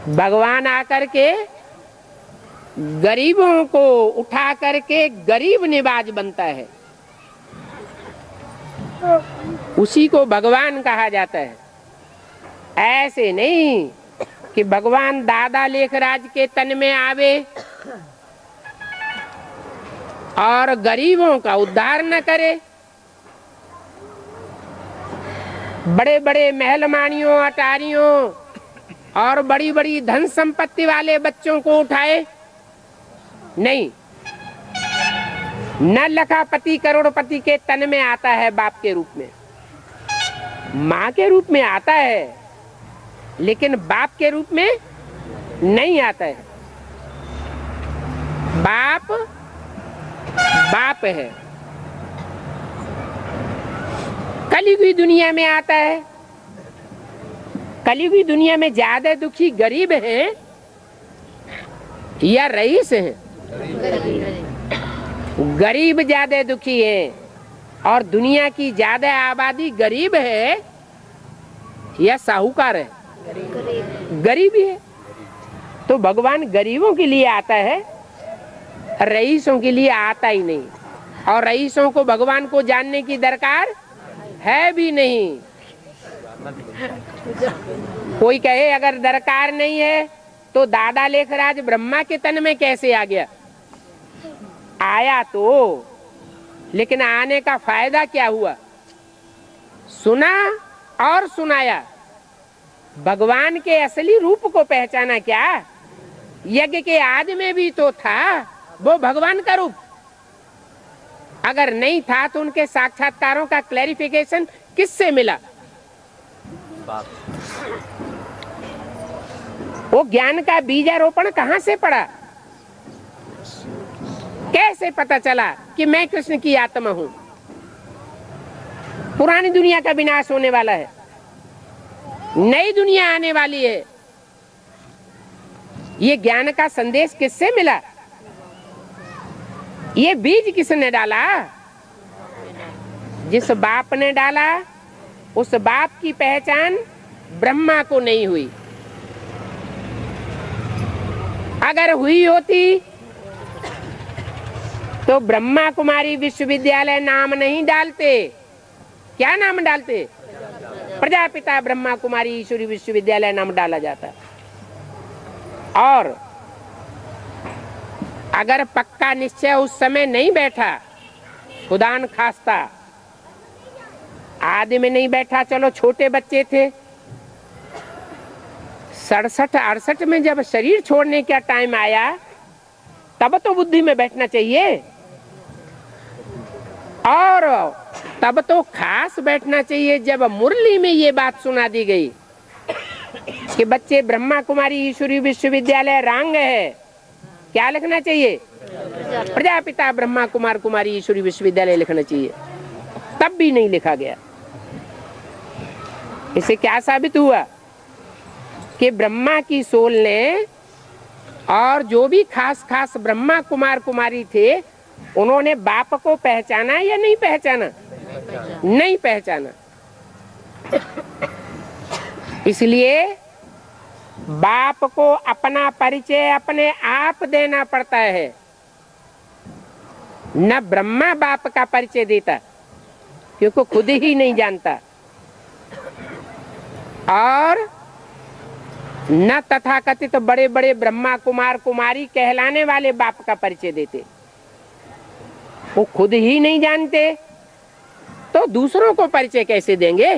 भगवान आकर के गरीबों को उठा करके गरीब निवाज बनता है, उसी को भगवान कहा जाता है। ऐसे नहीं कि भगवान दादा लेखराज के तन में आवे और गरीबों का उद्धार न करे, बड़े बड़े महलमानियों अटारियों और बड़ी बड़ी धन संपत्ति वाले बच्चों को उठाए, नहीं। न लखापति करोड़पति के तन में आता है बाप के रूप में, माँ के रूप में आता है, लेकिन बाप के रूप में नहीं आता है। बाप बाप है। कलयुगी दुनिया में आता है। कलयुगी दुनिया में ज्यादा दुखी गरीब हैं या रईस हैं? गरीब ज्यादा दुखी है। और दुनिया की ज्यादा आबादी गरीब है या साहूकार है? गरीब ही है। तो भगवान गरीबों के लिए आता है, रईसों के लिए आता ही नहीं। और रईसों को भगवान को जानने की दरकार है भी नहीं। कोई कहे अगर दरकार नहीं है तो दादा लेखराज ब्रह्मा के तन में कैसे आ गया? आया तो, लेकिन आने का फायदा क्या हुआ? सुना और सुनाया। भगवान के असली रूप को पहचाना क्या? यज्ञ के आदि में भी तो था वो भगवान का रूप। अगर नहीं था तो उनके साक्षात्कारों का क्लैरिफिकेशन किससे मिला? वो ज्ञान का बीजारोपण कहां से पड़ा? कैसे पता चला कि मैं कृष्ण की आत्मा हूं? पुरानी दुनिया का विनाश होने वाला है, नई दुनिया आने वाली है। ये ज्ञान का संदेश किससे मिला? ये बीज किसने डाला? जिस बाप ने डाला उस बाप की पहचान ब्रह्मा को नहीं हुई। अगर हुई होती तो ब्रह्मा कुमारी विश्वविद्यालय नाम नहीं डालते। क्या नाम डालते? प्रजापिता ब्रह्मा कुमारी ईश्वरी विश्वविद्यालय नाम डाला जाता। और अगर पक्का निश्चय उस समय नहीं बैठा, खुदा न खास्ता आदि में नहीं बैठा, चलो छोटे बच्चे थे, 67-68 में जब शरीर छोड़ने का टाइम आया तब तो बुद्धि में बैठना चाहिए। और तब तो खास बैठना चाहिए जब मुरली में ये बात सुना दी गई कि बच्चे ब्रह्मा कुमारी ईश्वरी विश्वविद्यालय रांग है। क्या लिखना चाहिए? प्रजापिता ब्रह्मा कुमार कुमारी ईश्वरी विश्वविद्यालय लिखना चाहिए। तब भी नहीं लिखा गया। इससे क्या साबित हुआ कि ब्रह्मा की सोल ने और जो भी खास खास ब्रह्मा कुमार कुमारी थे उन्होंने बाप को पहचाना या नहीं पहचाना? नहीं पहचाना। इसलिए बाप को अपना परिचय अपने आप देना पड़ता है। न ब्रह्मा बाप का परिचय देता क्योंकि खुद ही नहीं जानता, और न तथाकथित बड़े बड़े ब्रह्मा कुमार कुमारी कहलाने वाले बाप का परिचय देते। वो खुद ही नहीं जानते तो दूसरों को परिचय कैसे देंगे?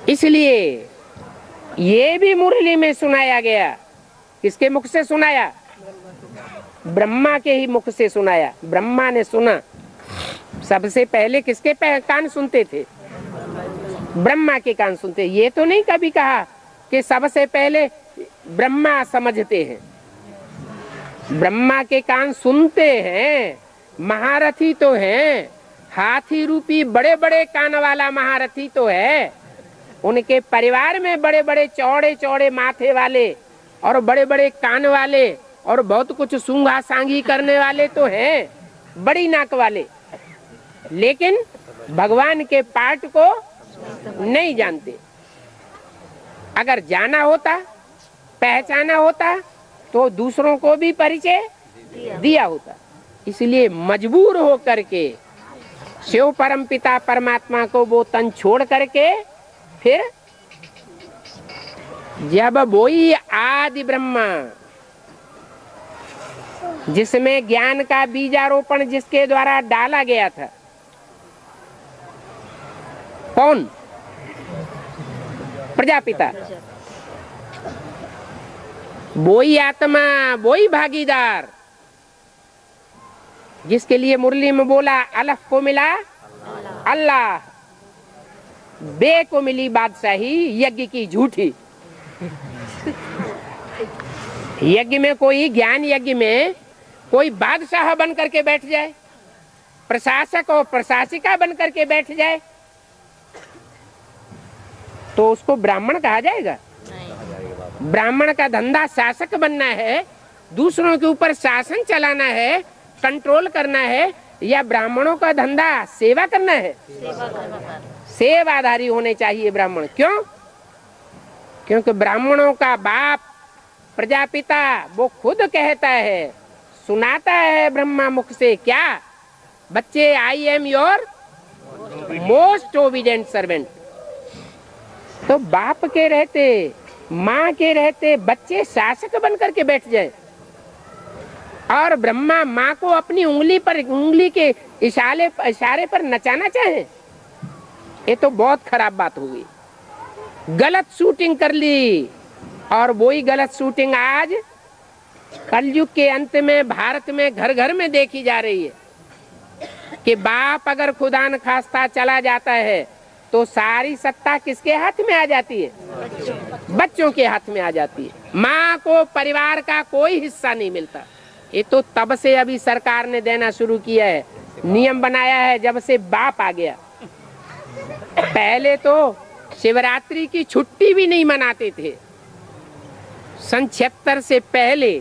इसलिए ये भी मुरली में सुनाया गया। किसके मुख से सुनाया? ब्रह्मा के ही मुख से सुनाया। ब्रह्मा ने सुना। सबसे पहले किसके कान सुनते थे? ब्रह्मा के कान सुनते। ये तो नहीं कभी कहा कि सबसे पहले ब्रह्मा समझते हैं। ब्रह्मा के कान सुनते हैं। महारथी तो हैं, हाथी रूपी बड़े बड़े कान वाला महारथी तो है। उनके परिवार में बड़े बड़े चौड़े चौड़े माथे वाले और बड़े बड़े कान वाले और बहुत कुछ सूंघा सांघी करने वाले तो हैं, बड़ी नाक वाले, लेकिन भगवान के पाठ को नहीं जानते। अगर जाना होता पहचाना होता तो दूसरों को भी परिचय दिया होता। इसलिए मजबूर हो करके शिव परम पिता परमात्मा को वो तन छोड़ करके फिर जब वही आदि ब्रह्मा जिसमें ज्ञान का बीजारोपण जिसके द्वारा डाला गया था, कौन? प्रजापिता। वही आत्मा, वही भागीदार जिसके लिए मुरली में बोला अलफ को मिला अल्लाह, बे को मिली बादशाही, यज्ञ की झूठी। यज्ञ में कोई, ज्ञान यज्ञ में कोई बादशाह बन करके बैठ जाए, प्रशासक और प्रशासिका बन करके बैठ जाए तो उसको ब्राह्मण कहा जाएगा? ब्राह्मण का धंधा शासक बनना है, दूसरों के ऊपर शासन चलाना है, कंट्रोल करना है, या ब्राह्मणों का धंधा सेवा करना है? सेवाधारी होने चाहिए ब्राह्मण। क्यों? क्योंकि ब्राह्मणों का बाप प्रजापिता वो खुद कहता है, सुनाता है ब्रह्मा मुख से, क्या बच्चे, I am your most obedient servant. तो बाप के रहते, माँ के रहते बच्चे शासक बन करके बैठ जाए और ब्रह्मा माँ को अपनी उंगली के इशारे पर नचाना चाहे, ये तो बहुत खराब बात होगी। गलत शूटिंग कर ली, और वही गलत शूटिंग आज कलयुग के अंत में भारत में घर घर में देखी जा रही है कि बाप अगर खुदा न खास्ता चला जाता है तो सारी सत्ता किसके हाथ में आ जाती है? बच्चों के हाथ में आ जाती है। माँ को परिवार का कोई हिस्सा नहीं मिलता। ये तो तब से अभी सरकार ने देना शुरू किया है, नियम बनाया है जब से बाप आ गया। पहले तो शिवरात्रि की छुट्टी भी नहीं मनाते थे। सन 76 से पहले,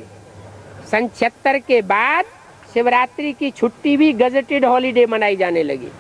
सन 76 के बाद शिवरात्रि की छुट्टी भी गजेटेड हॉलीडे मनाई जाने लगी।